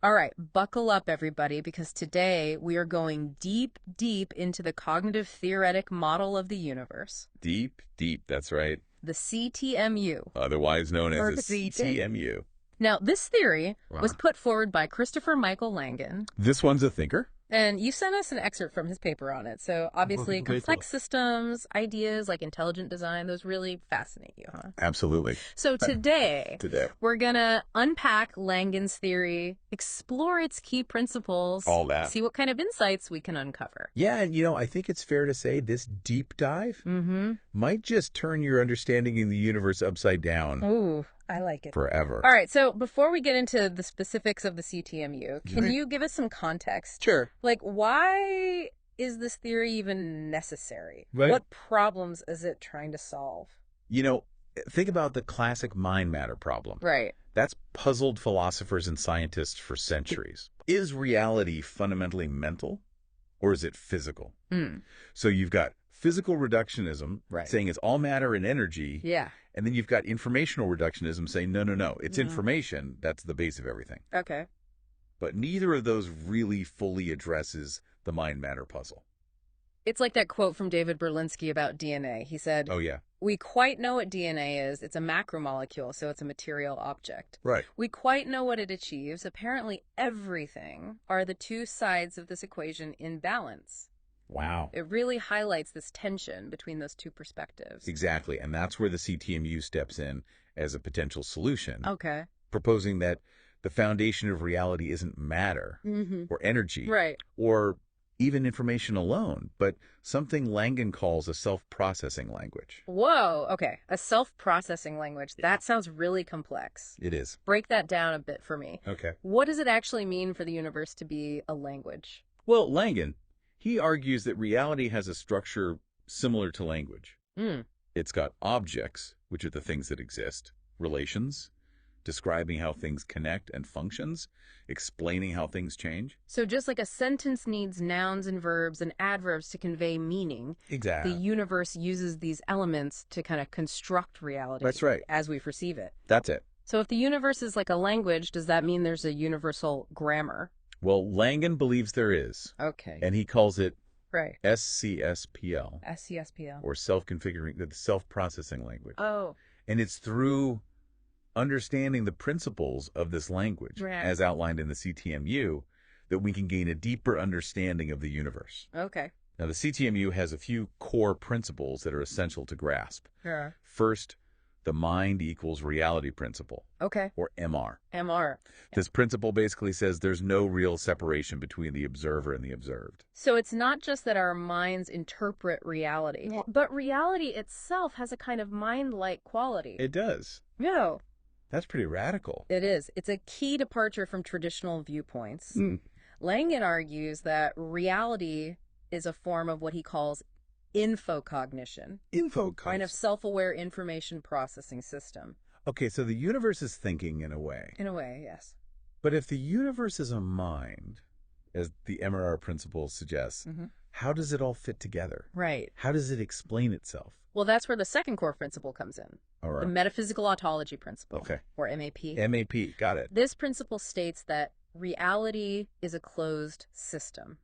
All right, buckle up, everybody, because today we are going deep, deep into the cognitive-theoretic model of the universe. Deep, deep, that's right. The CTMU. Otherwise known as Or the CTMU. Now, this theory was Wow. put forward by Christopher Michael Langan, This one's a thinker? and you sent us an excerpt from his paper on it. So obviously, Well, great complex systems, ideas like intelligent design, those really fascinate you, huh? Absolutely. So today, Today. we're going to unpack Langan's theory, explore its key principles, All that. see what kind of insights we can uncover. Yeah, and I think it's fair to say this deep dive might just turn your understanding of the universe upside down Ooh, I like it. forever. All right, so before we get into the specifics of the CTMU, can you give us some context? Sure. Like, why is this theory even necessary? Right. What problems is it trying to solve? Think about the classic mind matter problem. Right. That's puzzled philosophers and scientists for centuries. Is reality fundamentally mental or is it physical? So you've got physical reductionism saying it's all matter and energy. Yeah. And then you've got informational reductionism saying, no, it's information. That's the base of everything. Okay. But neither of those really fully addresses the mind-matter puzzle. It's like that quote from David Berlinski about DNA. He said, Oh, yeah. we quite know what DNA is. It's a macromolecule, so it's a material object. Right. We quite know what it achieves. Apparently everything are the two sides of this equation in balance. Wow. It really highlights this tension between those two perspectives. Exactly. And that's where the CTMU steps in as a potential solution. Okay. Proposing that the foundation of reality isn't matter or energy or even information alone, but something Langan calls a self-processing language. Whoa. Okay. A self-processing language. That sounds really complex. It is. Break that down a bit for me. Okay. What does it actually mean for the universe to be a language? Well, Langan, he argues that reality has a structure similar to language. It's got objects, which are the things that exist, relations, describing how things connect and functions, explaining how things change. So just like a sentence needs nouns and verbs and adverbs to convey meaning, Exactly. the universe uses these elements to kind of construct reality. That's right. As we perceive it. That's it. So if the universe is like a language, does that mean there's a universal grammar? Well, Langan believes there is. Okay. And he calls it Right. SCSPL. SCSPL. Or self-configuring, the self-processing language. Oh. And it's through understanding the principles of this language, as outlined in the CTMU, that we can gain a deeper understanding of the universe. Okay. Now, the CTMU has a few core principles that are essential to grasp. Yeah. First, the mind equals reality principle, Okay. or MR. MR. This principle basically says there's no real separation between the observer and the observed. So it's not just that our minds interpret reality, but reality itself has a kind of mind-like quality. It does. Yeah. That's pretty radical. It is. It's a key departure from traditional viewpoints. Langan argues that reality is a form of what he calls infocognition. Kind of self-aware information processing system. Okay, so the universe is thinking in a way. In a way, yes. But if the universe is a mind, as the MRR principle suggests, how does it all fit together? Right. How does it explain itself? Well, that's where the second core principle comes in. All right. The Metaphysical Autology Principle. Okay. Or MAP. MAP, got it. This principle states that reality is a closed system.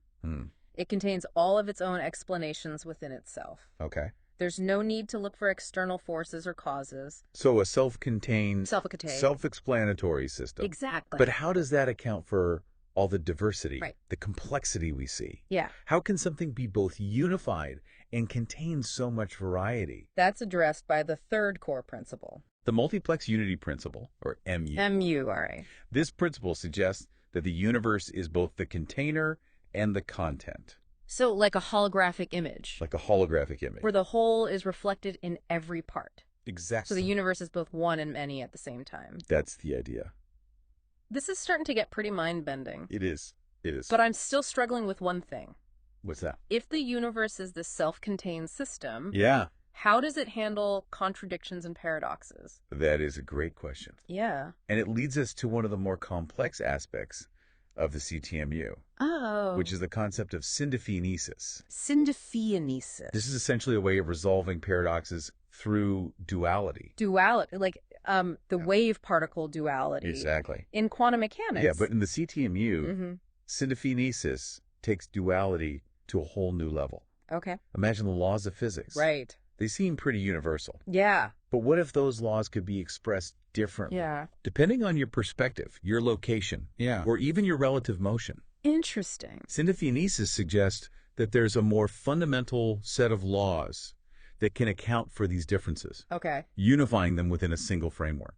It contains all of its own explanations within itself. Okay. There's no need to look for external forces or causes. So a self-contained, Self-contained. self-explanatory system. Exactly. But how does that account for all the diversity, Right. the complexity we see? Yeah. How can something be both unified and contain so much variety? That's addressed by the third core principle. The multiplex unity principle, or MU. MU, all right. This principle suggests that the universe is both the container and the content. So like a holographic image. Like a holographic image. Where the whole is reflected in every part. Exactly. So the universe is both one and many at the same time. That's the idea. This is starting to get pretty mind-bending. It is. It is. But I'm still struggling with one thing. What's that? If the universe is this self-contained system, Yeah. how does it handle contradictions and paradoxes? That is a great question. Yeah. And it leads us to one of the more complex aspects of the CTMU, Oh. which is the concept of syndephinesis. Syndephianesis. This is essentially a way of resolving paradoxes through duality. Duality. Like, the wave-particle duality. Exactly. In quantum mechanics. Yeah, but in the CTMU, syntophonesis takes duality to a whole new level. Okay. Imagine the laws of physics. Right. They seem pretty universal. Yeah. But what if those laws could be expressed differently? Yeah. Depending on your perspective, your location, or even your relative motion. Interesting. Syntophonesis suggests that there's a more fundamental set of laws that can account for these differences. Okay. Unifying them within a single framework.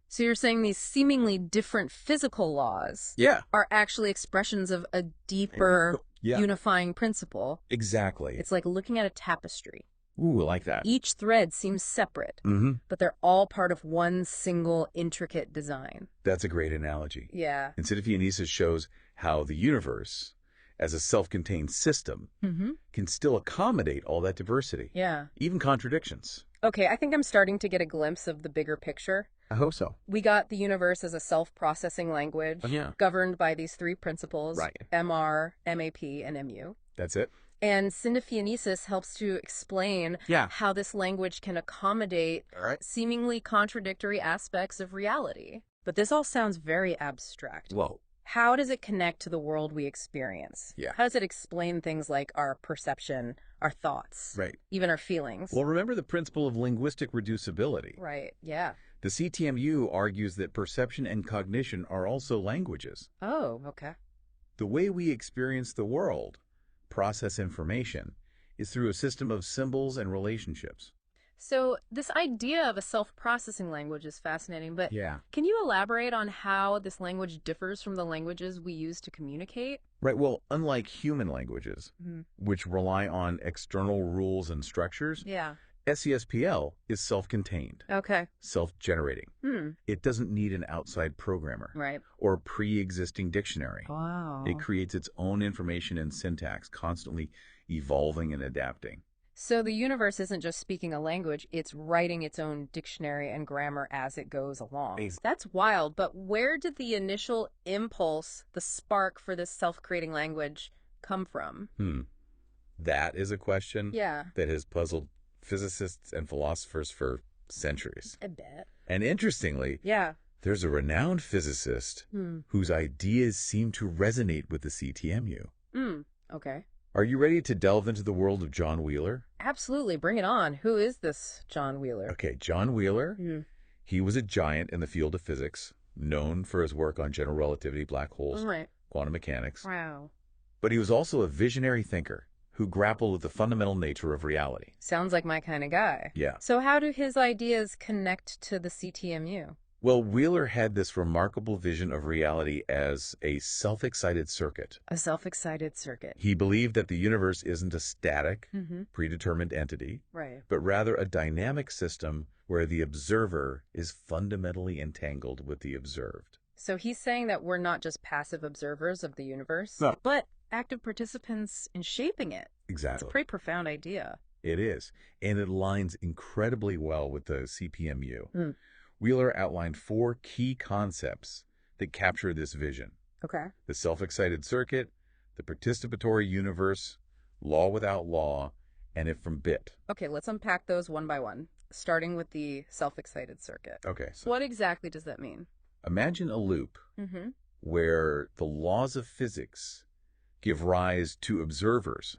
So you're saying these seemingly different physical laws are actually expressions of a deeper unifying principle. Exactly. It's like looking at a tapestry. Ooh, I like that. Each thread seems separate, but they're all part of one single intricate design. That's a great analogy. Yeah. And syntophonesis shows how the universe, as a self-contained system, can still accommodate all that diversity. Yeah. Even contradictions. Okay, I think I'm starting to get a glimpse of the bigger picture. I hope so. We got the universe as a self-processing language governed by these three principles, MR, MAP, and MU. That's it. And syntophonesis helps to explain how this language can accommodate seemingly contradictory aspects of reality. But this all sounds very abstract. Whoa. How does it connect to the world we experience? Yeah. How does it explain things like our perception, our thoughts, even our feelings? Well, remember the principle of linguistic reducibility. Right, yeah. The CTMU argues that perception and cognition are also languages. Oh, okay. The way we experience the world, process information, is through a system of symbols and relationships. So this idea of a self-processing language is fascinating, but can you elaborate on how this language differs from the languages we use to communicate? Right. Well, unlike human languages, which rely on external rules and structures, SCSPL is self-contained. Okay. Self-generating. It doesn't need an outside programmer or a pre-existing dictionary. Wow. It creates its own information and syntax, constantly evolving and adapting. So the universe isn't just speaking a language, it's writing its own dictionary and grammar as it goes along. That's wild, but where did the initial impulse, the spark for this self-creating language come from? That is a question that has puzzled physicists and philosophers for centuries. I bet. And interestingly, there's a renowned physicist whose ideas seem to resonate with the CTMU. Okay. Are you ready to delve into the world of John Wheeler? Absolutely. Bring it on. Who is this John Wheeler? Okay, John Wheeler, he was a giant in the field of physics, known for his work on general relativity, black holes, quantum mechanics. Wow. But he was also a visionary thinker who grappled with the fundamental nature of reality. Sounds like my kind of guy. Yeah. So how do his ideas connect to the CTMU? Well, Wheeler had this remarkable vision of reality as a self-excited circuit. A self-excited circuit. He believed that the universe isn't a static, predetermined entity, but rather a dynamic system where the observer is fundamentally entangled with the observed. So he's saying that we're not just passive observers of the universe, but active participants in shaping it. Exactly. It's a pretty profound idea. It is, and it aligns incredibly well with the CPMU. Wheeler outlined 4 key concepts that capture this vision. Okay. The self-excited circuit, the participatory universe, law without law, and if from bit. Okay, let's unpack those one by one, starting with the self-excited circuit. Okay. So what exactly does that mean? Imagine a loop where the laws of physics give rise to observers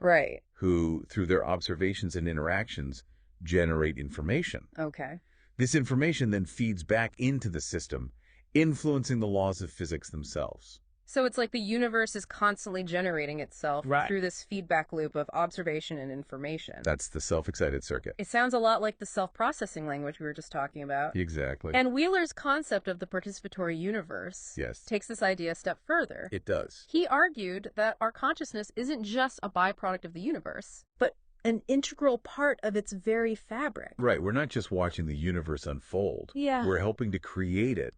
who, through their observations and interactions, generate information. Okay. This information then feeds back into the system, influencing the laws of physics themselves. So it's like the universe is constantly generating itself through this feedback loop of observation and information. That's the self-excited circuit. It sounds a lot like the self-processing language we were just talking about. Exactly. And Wheeler's concept of the participatory universe takes this idea a step further. It does. He argued that our consciousness isn't just a byproduct of the universe, but an integral part of its very fabric. Right. We're not just watching the universe unfold. Yeah. We're helping to create it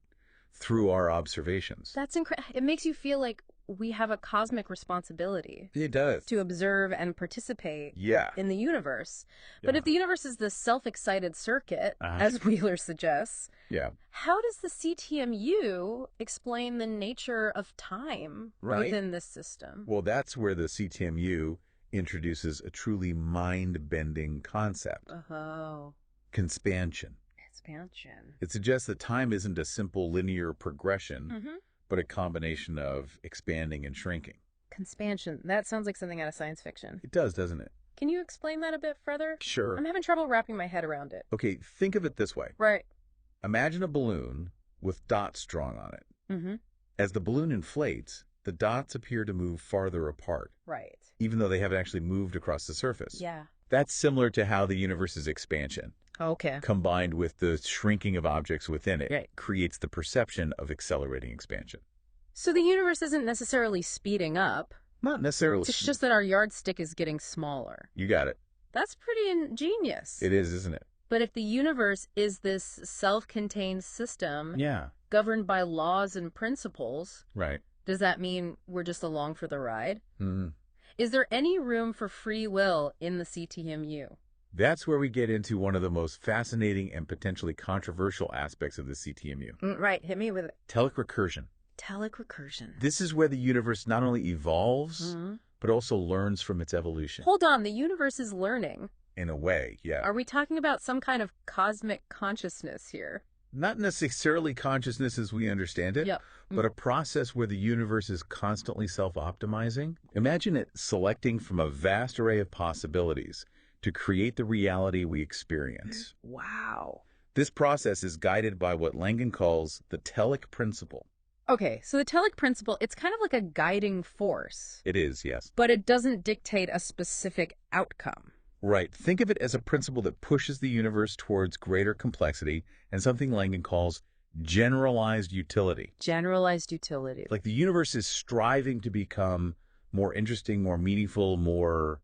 through our observations. That's incredible. It makes you feel like we have a cosmic responsibility. It does. To observe and participate in the universe. But if the universe is the self-excited circuit, as Wheeler suggests, how does the CTMU explain the nature of time within this system? Well, that's where the CTMU introduces a truly mind-bending concept. Conspansion. Expansion. It suggests that time isn't a simple linear progression, but a combination of expanding and shrinking. Conspansion. That sounds like something out of science fiction. It does, doesn't it? Can you explain that a bit further? Sure. I'm having trouble wrapping my head around it. Okay, think of it this way. Right. Imagine a balloon with dots drawn on it. As the balloon inflates, the dots appear to move farther apart. Right. Even though they haven't actually moved across the surface. Yeah. That's similar to how the universe's expansion, Okay. combined with the shrinking of objects within it, Right. creates the perception of accelerating expansion. So the universe isn't necessarily speeding up. Not necessarily. It's just that our yardstick is getting smaller. You got it. That's pretty ingenious. It is, isn't it? But if the universe is this self-contained system Yeah. governed by laws and principles, Right. does that mean we're just along for the ride? Mm. Is there any room for free will in the CTMU? That's where we get into one of the most fascinating and potentially controversial aspects of the CTMU. Right, hit me with it. Telic recursion. Telic recursion. This is where the universe not only evolves, but also learns from its evolution. Hold on, the universe is learning. In a way, yeah. Are we talking about some kind of cosmic consciousness here? Not necessarily consciousness as we understand it, but a process where the universe is constantly self-optimizing. Imagine it selecting from a vast array of possibilities to create the reality we experience. Wow. This process is guided by what Langan calls the telic principle. Okay, so the telic principle, it's kind of like a guiding force. It is, yes. But it doesn't dictate a specific outcome. Right. Think of it as a principle that pushes the universe towards greater complexity and something Langan calls generalized utility. Generalized utility. Like the universe is striving to become more interesting, more meaningful, more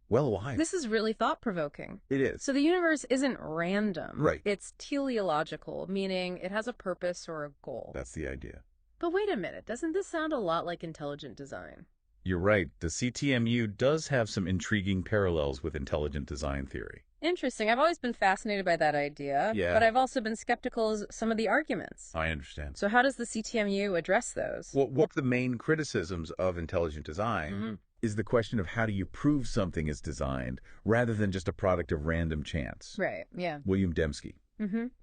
well-alive. This is really thought-provoking. It is. So the universe isn't random. Right. It's teleological, meaning it has a purpose or a goal. That's the idea. But wait a minute, doesn't this sound a lot like intelligent design? You're right. The CTMU does have some intriguing parallels with intelligent design theory. Interesting. I've always been fascinated by that idea, but I've also been skeptical of some of the arguments. I understand. So how does the CTMU address those? Well, one of the main criticisms of intelligent design is the question of how do you prove something is designed rather than just a product of random chance. Right, yeah. William Dembski,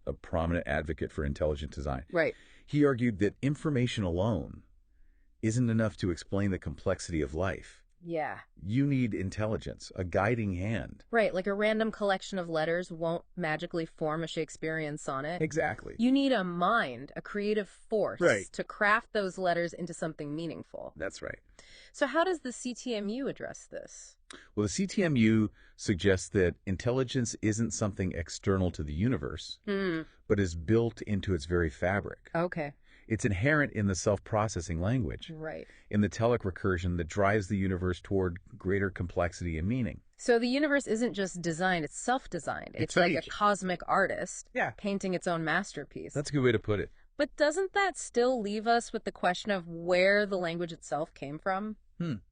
a prominent advocate for intelligent design. Right. He argued that information alone isn't enough to explain the complexity of life. Yeah. You need intelligence, a guiding hand. Right, like a random collection of letters won't magically form a Shakespearean sonnet. Exactly. You need a mind, a creative force, to craft those letters into something meaningful. That's right. So how does the CTMU address this? Well, the CTMU suggests that intelligence isn't something external to the universe, but is built into its very fabric. Okay. It's inherent in the self-processing language, in the telic recursion that drives the universe toward greater complexity and meaning. So the universe isn't just designed, it's self-designed. It's like a cosmic artist painting its own masterpiece. That's a good way to put it. But doesn't that still leave us with the question of where the language itself came from?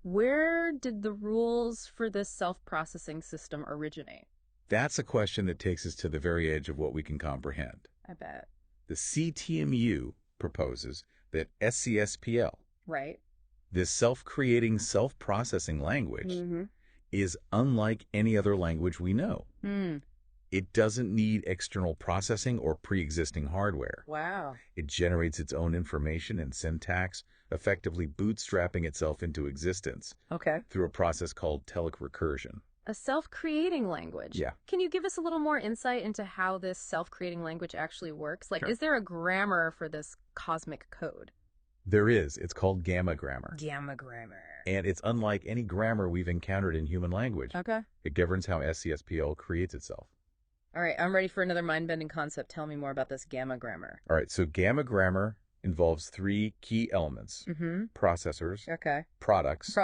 Where did the rules for this self-processing system originate? That's a question that takes us to the very edge of what we can comprehend. I bet. The CTMU proposes that SCSPL, this self-creating, self-processing language, is unlike any other language we know. It doesn't need external processing or pre-existing hardware. Wow. It generates its own information and syntax, effectively bootstrapping itself into existence through a process called telic recursion. A self-creating language. Yeah. Can you give us a little more insight into how this self-creating language actually works? Like, is there a grammar for this cosmic code? There is. It's called gamma grammar. Gamma grammar. And it's unlike any grammar we've encountered in human language. Okay. It governs how SCSPL creates itself. All right, I'm ready for another mind-bending concept. Tell me more about this gamma grammar. All right, so gamma grammar involves three key elements. Processors, products,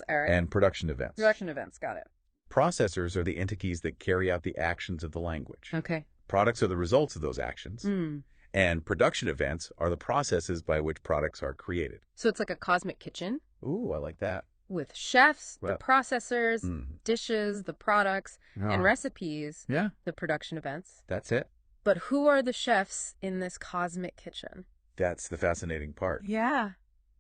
and production events. Production events, got it. Processors are the entities that carry out the actions of the language. Okay. Products are the results of those actions. And production events are the processes by which products are created. So it's like a cosmic kitchen? Ooh, I like that. With chefs, the processors, dishes, the products, and recipes, the production events. That's it. But who are the chefs in this cosmic kitchen? That's the fascinating part. Yeah.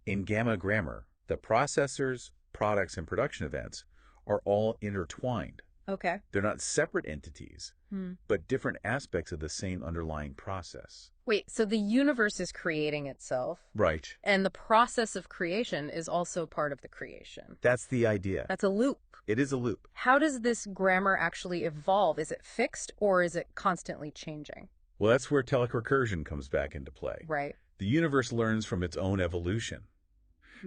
In gamma grammar, the processors, products, and production events are all intertwined. Okay. They're not separate entities, but different aspects of the same underlying process. Wait, so the universe is creating itself. Right. And the process of creation is also part of the creation. That's the idea. That's a loop. It is a loop. How does this grammar actually evolve? Is it fixed or is it constantly changing? Well, that's where telic recursion comes back into play. Right. The universe learns from its own evolution,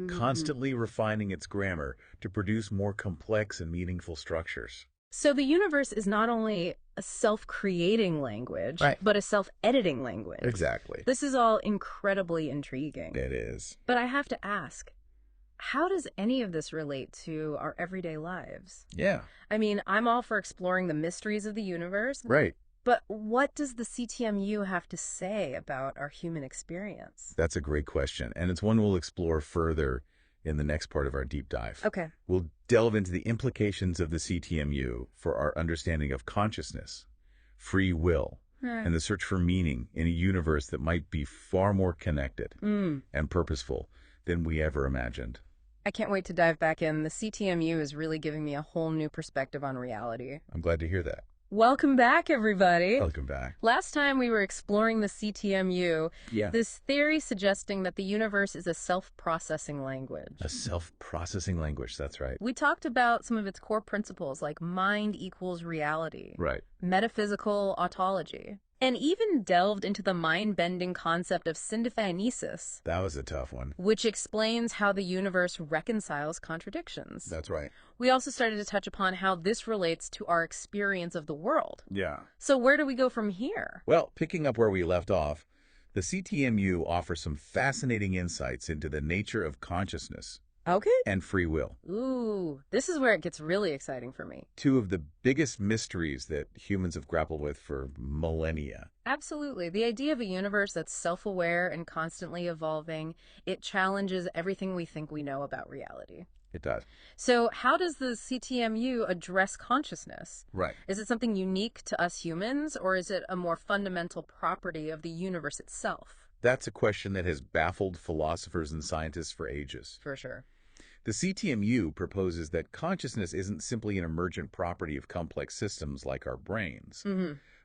constantly refining its grammar to produce more complex and meaningful structures. So the universe is not only a self-creating language, but a self-editing language. Exactly. This is all incredibly intriguing. It is. But I have to ask, how does any of this relate to our everyday lives? Yeah. I mean, I'm all for exploring the mysteries of the universe. Right. But what does the CTMU have to say about our human experience? That's a great question, and it's one we'll explore further in the next part of our deep dive. Okay. We'll delve into the implications of the CTMU for our understanding of consciousness, free will, and the search for meaning in a universe that might be far more connected and purposeful than we ever imagined. I can't wait to dive back in. The CTMU is really giving me a whole new perspective on reality. I'm glad to hear that. Welcome back, everybody. Welcome back. Last time we were exploring the CTMU, this theory suggesting that the universe is a self-processing language. A self-processing language, that's right. We talked about some of its core principles like mind equals reality, metaphysical autology, and even delved into the mind-bending concept of syntophanesis. That was a tough one. Which explains how the universe reconciles contradictions. That's right. We also started to touch upon how this relates to our experience of the world. Yeah. So where do we go from here? Well, picking up where we left off, the CTMU offers some fascinating insights into the nature of consciousness. Okay. And free will. Ooh, this is where it gets really exciting for me. Two of the biggest mysteries that humans have grappled with for millennia. Absolutely. The idea of a universe that's self-aware and constantly evolving, it challenges everything we think we know about reality. It does. So how does the CTMU address consciousness? Right. Is it something unique to us humans, or is it a more fundamental property of the universe itself? That's a question that has baffled philosophers and scientists for ages. For sure. The CTMU proposes that consciousness isn't simply an emergent property of complex systems like our brains,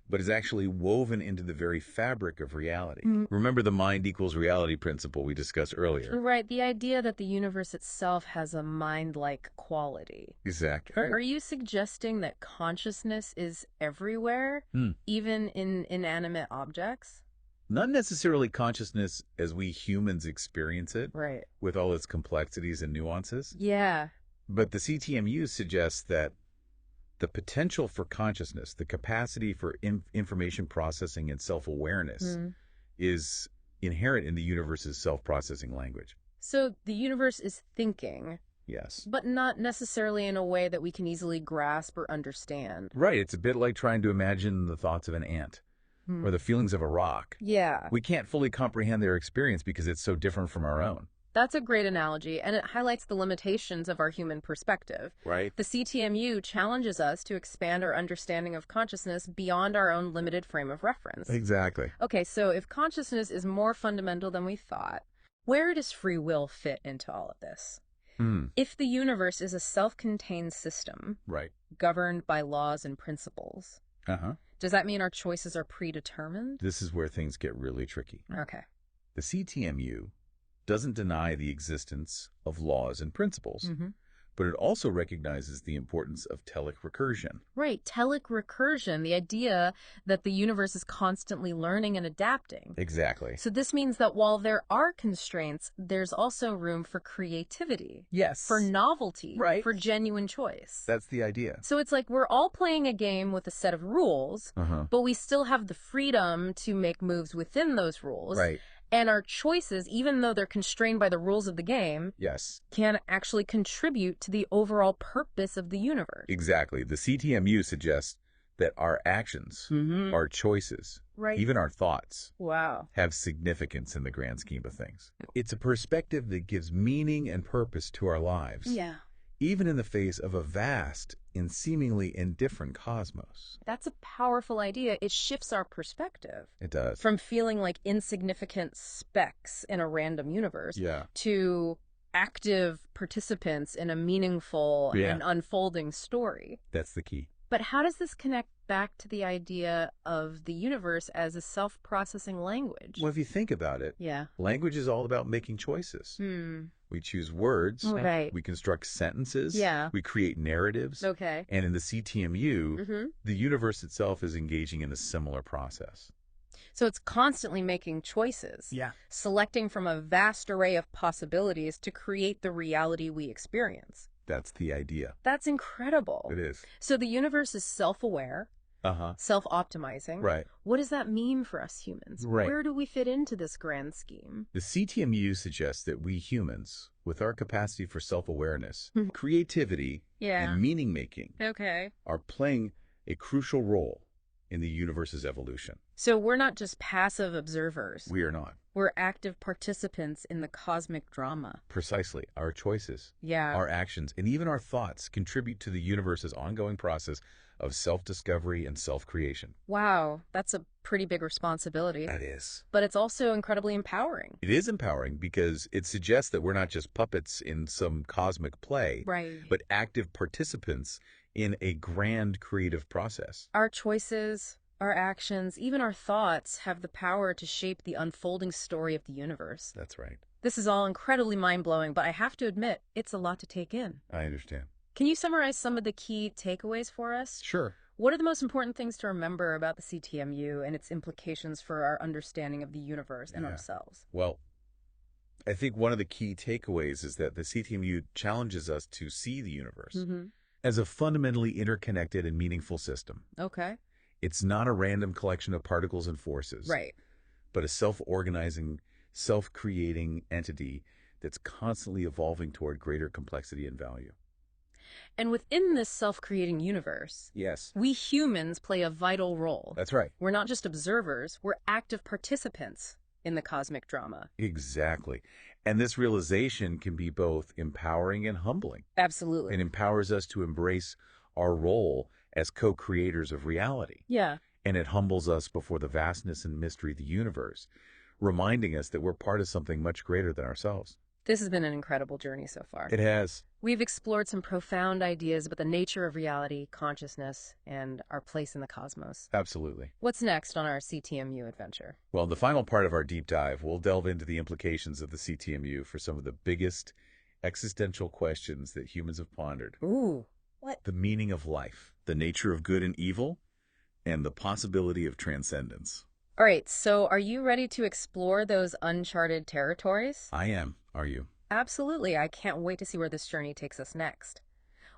but is actually woven into the very fabric of reality. Remember the mind equals reality principle we discussed earlier? Right, the idea that the universe itself has a mind-like quality. Exactly. Are you suggesting that consciousness is everywhere, even in inanimate objects? Not necessarily consciousness as we humans experience it, right, with all its complexities and nuances. Yeah. But the CTMU suggests that the potential for consciousness, the capacity for information processing and self-awareness is inherent in the universe's self-processing language. So the universe is thinking. Yes. But not necessarily in a way that we can easily grasp or understand. Right. It's a bit like trying to imagine the thoughts of an ant. Or the feelings of a rock. Yeah. We can't fully comprehend their experience because it's so different from our own. That's a great analogy, and it highlights the limitations of our human perspective. Right. The CTMU challenges us to expand our understanding of consciousness beyond our own limited frame of reference. Exactly. Okay, so if consciousness is more fundamental than we thought, where does free will fit into all of this? If the universe is a self-contained system, governed by laws and principles, does that mean our choices are predetermined? This is where things get really tricky. Okay. The CTMU doesn't deny the existence of laws and principles, but it also recognizes the importance of telic recursion. Right, telic recursion, the idea that the universe is constantly learning and adapting. Exactly. So this means that while there are constraints, there's also room for creativity. Yes. For novelty. Right. For genuine choice. That's the idea. So it's like we're all playing a game with a set of rules, but we still have the freedom to make moves within those rules. Right. And our choices, even though they're constrained by the rules of the game, can actually contribute to the overall purpose of the universe. Exactly. The CTMU suggests that our actions, our choices, even our thoughts, have significance in the grand scheme of things. It's a perspective that gives meaning and purpose to our lives. Yeah. Even in the face of a vast and seemingly indifferent cosmos. That's a powerful idea. It shifts our perspective. It does. From feeling like insignificant specks in a random universe to active participants in a meaningful and unfolding story. That's the key. But how does this connect back to the idea of the universe as a self-processing language? Well, if you think about it, Yeah. language is all about making choices. We choose words. Right. We construct sentences. Yeah. We create narratives. Okay. And in the CTMU, the universe itself is engaging in a similar process. So it's constantly making choices. Yeah. Selecting from a vast array of possibilities to create the reality we experience. That's the idea. That's incredible. It is. So the universe is self-aware, self-optimizing. Right. What does that mean for us humans? Right. Where do we fit into this grand scheme? The CTMU suggests that we humans, with our capacity for self-awareness, creativity, and meaning-making, are playing a crucial role in the universe's evolution. So we're not just passive observers. We are not. We're active participants in the cosmic drama. Precisely. Our choices, our actions, and even our thoughts contribute to the universe's ongoing process of self-discovery and self-creation. Wow, that's a pretty big responsibility. That is. But it's also incredibly empowering. It is empowering because it suggests that we're not just puppets in some cosmic play, but active participants in a grand creative process. Our choices, our actions, even our thoughts have the power to shape the unfolding story of the universe. That's right. This is all incredibly mind-blowing, but I have to admit, it's a lot to take in. I understand. Can you summarize some of the key takeaways for us? Sure. What are the most important things to remember about the CTMU and its implications for our understanding of the universe and ourselves? Well, I think one of the key takeaways is that the CTMU challenges us to see the universe as a fundamentally interconnected and meaningful system. Okay. It's not a random collection of particles and forces, but a self-organizing, self-creating entity that's constantly evolving toward greater complexity and value. And within this self-creating universe, we humans play a vital role. That's right. We're not just observers, we're active participants in the cosmic drama. Exactly. And this realization can be both empowering and humbling. Absolutely. It empowers us to embrace our role as co-creators of reality. Yeah. And it humbles us before the vastness and mystery of the universe, reminding us that we're part of something much greater than ourselves. This has been an incredible journey so far. It has. We've explored some profound ideas about the nature of reality, consciousness, and our place in the cosmos. Absolutely. What's next on our CTMU adventure? Well, in the final part of our deep dive, we'll delve into the implications of the CTMU for some of the biggest existential questions that humans have pondered. Ooh, what? The meaning of life, the nature of good and evil, and the possibility of transcendence. All right, so are you ready to explore those uncharted territories? I am. Are you? Absolutely. I can't wait to see where this journey takes us next.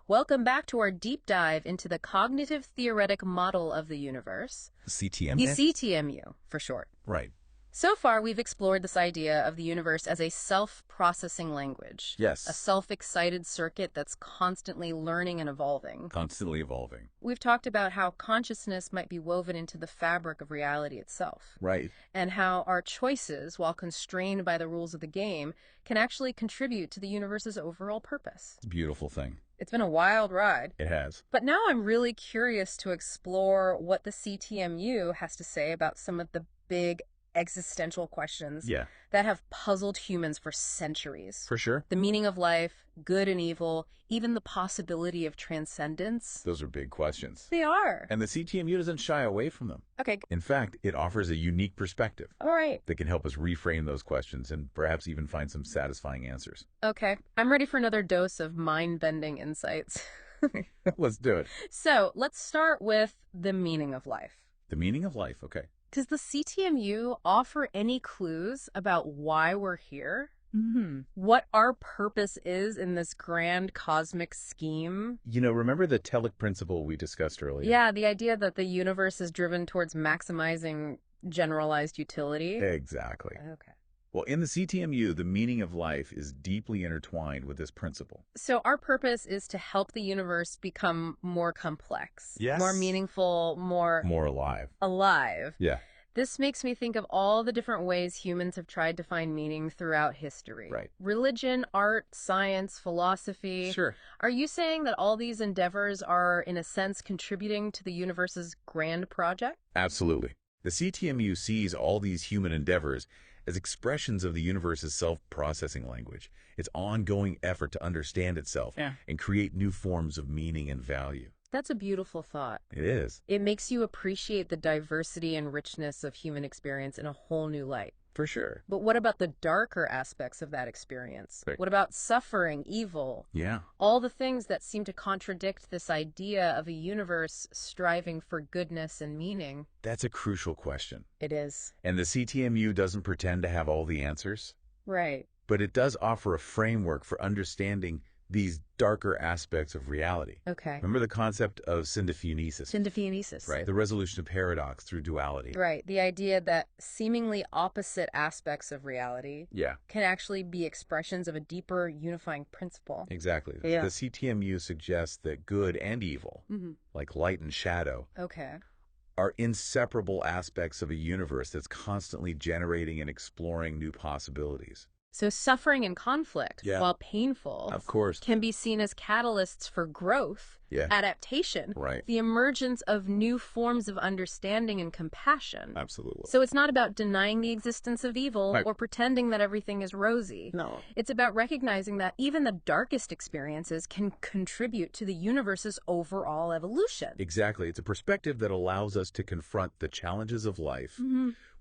Welcome back to our deep dive into the cognitive-theoretic model of the universe. CTMU? The CTMU, for short. Right. So far, we've explored this idea of the universe as a self-processing language. Yes. A self-excited circuit that's constantly learning and evolving. Constantly evolving. We've talked about how consciousness might be woven into the fabric of reality itself. Right. And how our choices, while constrained by the rules of the game, can actually contribute to the universe's overall purpose. It's a beautiful thing. It's been a wild ride. It has. But now I'm really curious to explore what the CTMU has to say about some of the big existential questions that have puzzled humans for centuries. For sure. The meaning of life, good and evil, even the possibility of transcendence. Those are big questions. They are. And the CTMU doesn't shy away from them. Okay. In fact, it offers a unique perspective. All right. That can help us reframe those questions and perhaps even find some satisfying answers. Okay. I'm ready for another dose of mind-bending insights. Let's do it. So let's start with the meaning of life. The meaning of life, okay. Does the CTMU offer any clues about why we're here? What our purpose is in this grand cosmic scheme? You know, remember the telic principle we discussed earlier? Yeah, the idea that the universe is driven towards maximizing generalized utility? Exactly. Okay. Well, in the CTMU, the meaning of life is deeply intertwined with this principle. So our purpose is to help the universe become more complex. Yes. More meaningful, more alive. Alive. Yeah. This makes me think of all the different ways humans have tried to find meaning throughout history. Right. Religion, art, science, philosophy. Sure. Are you saying that all these endeavors are, in a sense, contributing to the universe's grand project? Absolutely. The CTMU sees all these human endeavors as expressions of the universe's self-processing language, its ongoing effort to understand itself and create new forms of meaning and value. That's a beautiful thought. It is. It makes you appreciate the diversity and richness of human experience in a whole new light. For sure. But what about the darker aspects of that experience? Right. What about suffering, evil? Yeah. All the things that seem to contradict this idea of a universe striving for goodness and meaning. That's a crucial question. It is. And the CTMU doesn't pretend to have all the answers. Right. But it does offer a framework for understanding these darker aspects of reality. Okay. Remember the concept of syndiphonesis? Syndiphonesis. Right. The resolution of paradox through duality. Right. The idea that seemingly opposite aspects of reality can actually be expressions of a deeper unifying principle. Exactly. Yeah. The CTMU suggests that good and evil, like light and shadow, are inseparable aspects of a universe that's constantly generating and exploring new possibilities. So suffering and conflict, while painful, of course, can be seen as catalysts for growth, adaptation, the emergence of new forms of understanding and compassion. Absolutely. So it's not about denying the existence of evil or pretending that everything is rosy. No. It's about recognizing that even the darkest experiences can contribute to the universe's overall evolution. Exactly. It's a perspective that allows us to confront the challenges of life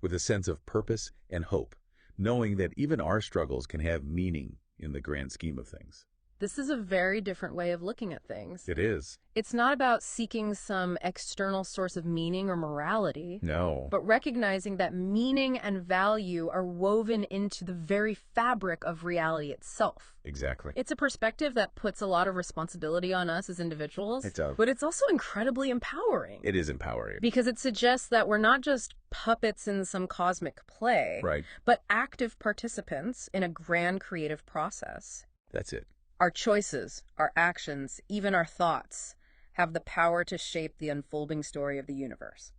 with a sense of purpose and hope, knowing that even our struggles can have meaning in the grand scheme of things. This is a very different way of looking at things. It is. It's not about seeking some external source of meaning or morality. No. But recognizing that meaning and value are woven into the very fabric of reality itself. Exactly. It's a perspective that puts a lot of responsibility on us as individuals. It does. But it's also incredibly empowering. It is empowering. Because it suggests that we're not just puppets in some cosmic play, but active participants in a grand creative process. That's it. Our choices, our actions, even our thoughts have the power to shape the unfolding story of the universe.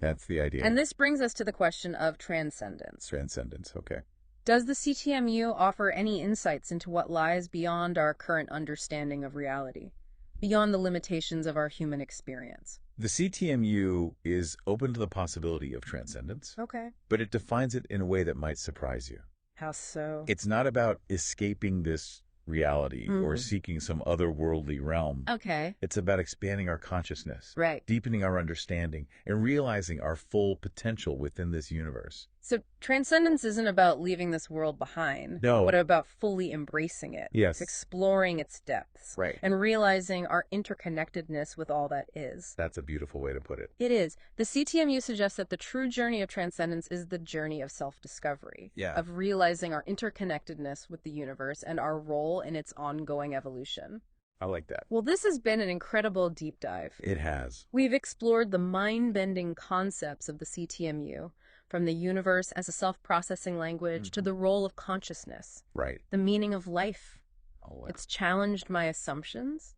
That's the idea. And this brings us to the question of transcendence. Transcendence, okay. Does the CTMU offer any insights into what lies beyond our current understanding of reality, beyond the limitations of our human experience? The CTMU is open to the possibility of transcendence, but it defines it in a way that might surprise you. How so? It's not about escaping this reality or seeking some otherworldly realm. It's about expanding our consciousness, deepening our understanding, and realizing our full potential within this universe. So transcendence isn't about leaving this world behind, but about fully embracing it, exploring its depths, and realizing our interconnectedness with all that is. That's a beautiful way to put it. It is. The CTMU suggests that the true journey of transcendence is the journey of self-discovery, of realizing our interconnectedness with the universe and our role in its ongoing evolution. I like that. Well, this has been an incredible deep dive. It has. We've explored the mind-bending concepts of the CTMU, from the universe as a self-processing language to the role of consciousness, the meaning of life. It's challenged my assumptions,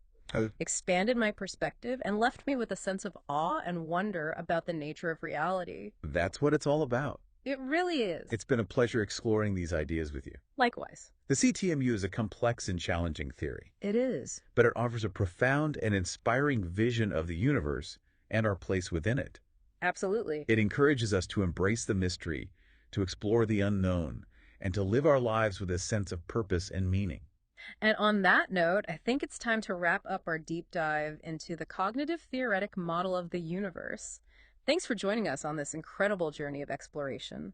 expanded my perspective, and left me with a sense of awe and wonder about the nature of reality. That's what it's all about. It really is. It's been a pleasure exploring these ideas with you. Likewise. The CTMU is a complex and challenging theory. It is. But it offers a profound and inspiring vision of the universe and our place within it. Absolutely. It encourages us to embrace the mystery, to explore the unknown, and to live our lives with a sense of purpose and meaning. And on that note, I think it's time to wrap up our deep dive into the cognitive-theoretic model of the universe. Thanks for joining us on this incredible journey of exploration.